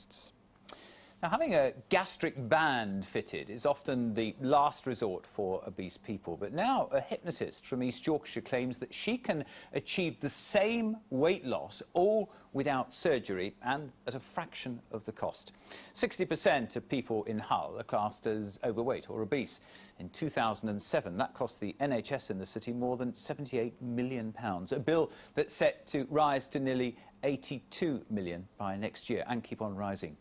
contexts. Now, having a gastric band fitted is often the last resort for obese people, but now a hypnotist from East Yorkshire claims that she can achieve the same weight loss, all without surgery and at a fraction of the cost. 60% of people in Hull are classed as overweight or obese. In 2007, that cost the NHS in the city more than £78 million, a bill that's set to rise to nearly £82 million by next year and keep on rising.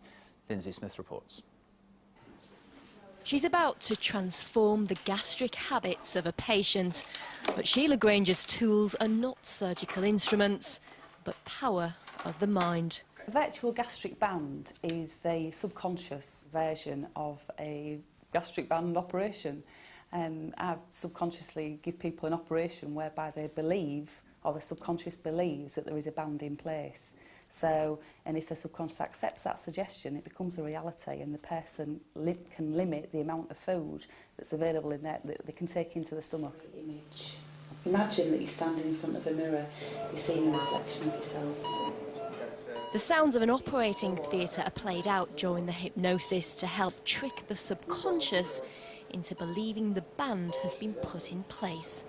Lindsay Smith reports. She's about to transform the gastric habits of a patient, but Sheila Granger's tools are not surgical instruments, but power of the mind. A virtual gastric band is a subconscious version of a gastric band operation. I subconsciously give people an operation whereby they believe, or the subconscious believes, that there is a band in place. And if the subconscious accepts that suggestion, it becomes a reality, and the person can limit the amount of food that's available in there that they can take into the stomach. Imagine that you're standing in front of a mirror, you're seeing a reflection of yourself. The sounds of an operating theatre are played out during the hypnosis to help trick the subconscious into believing the band has been put in place.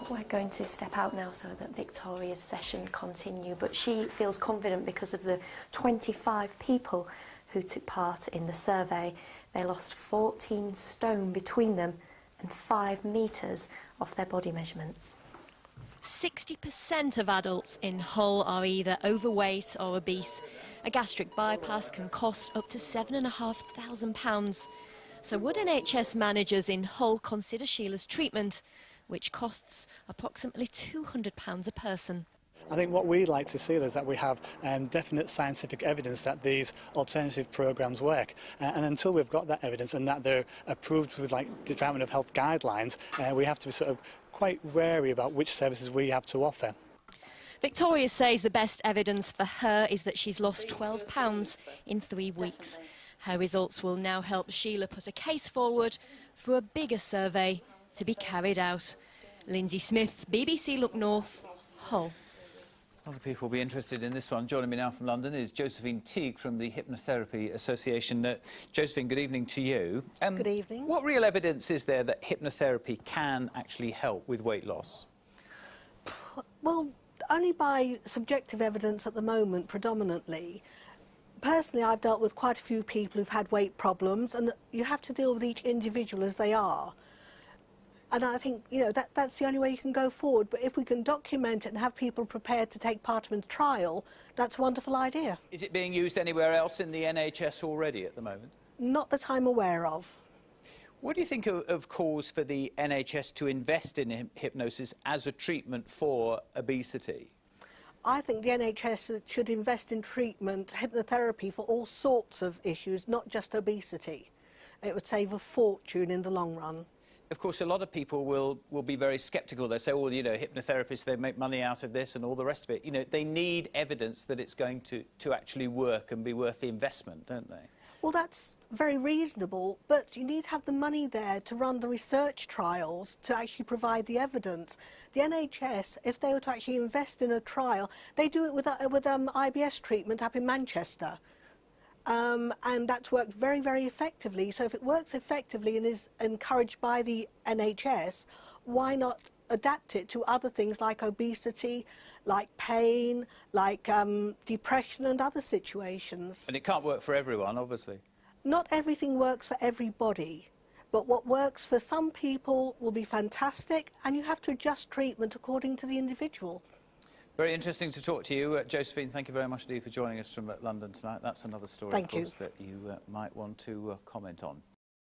We're going to step out now so that Victoria's session continue, but she feels confident because of the 25 people who took part in the survey. They lost 14 stone between them and 5 metres off their body measurements. 60% of adults in Hull are either overweight or obese. A gastric bypass can cost up to £7,500. So would NHS managers in Hull consider Sheila's treatment, which costs approximately £200 a person? I think what we'd like to see is that we have definite scientific evidence that these alternative programmes work. And until we've got that evidence and that they're approved with the Department of Health guidelines, we have to be sort of quite wary about which services we have to offer. Victoria says the best evidence for her is that she's lost £12 in 3 weeks. Her results will now help Sheila put a case forward for a bigger survey to be carried out. Lindsay Smith, BBC Look North, Hull. A lot of people will be interested in this one. Joining me now from London is Josephine Teague from the Hypnotherapy Association. Josephine, good evening to you. Good evening. What real evidence is there that hypnotherapy can actually help with weight loss? Well, only by subjective evidence at the moment, predominantly. Personally, I've dealt with quite a few people who've had weight problems, and you have to deal with each individual as they are. And I think, that's the only way you can go forward. But if we can document it and have people prepared to take part in a trial, that's a wonderful idea. Is it being used anywhere else in the NHS already at the moment? Not that I'm aware of. What do you think of calls for the NHS to invest in hypnosis as a treatment for obesity? I think the NHS should invest in treatment, hypnotherapy, for all sorts of issues, not just obesity. It would save a fortune in the long run. Of course, a lot of people will be very sceptical. They say, well, hypnotherapists, they make money out of this and all the rest of it. They need evidence that it's going to actually work and be worth the investment, don't they? Well, that's very reasonable, but you need to have the money there to run the research trials to actually provide the evidence. The NHS, if they were to actually invest in a trial, they do it with IBS treatment up in Manchester. And that's worked very, very effectively. So if it works effectively and is encouraged by the NHS, why not adapt it to other things like obesity, like pain, like depression and other situations? And it can't work for everyone, obviously. Not everything works for everybody, but what works for some people will be fantastic, and you have to adjust treatment according to the individual. Very interesting to talk to you. Josephine, thank you very much indeed for joining us from London tonight. That's another story, of course, that you might want to comment on.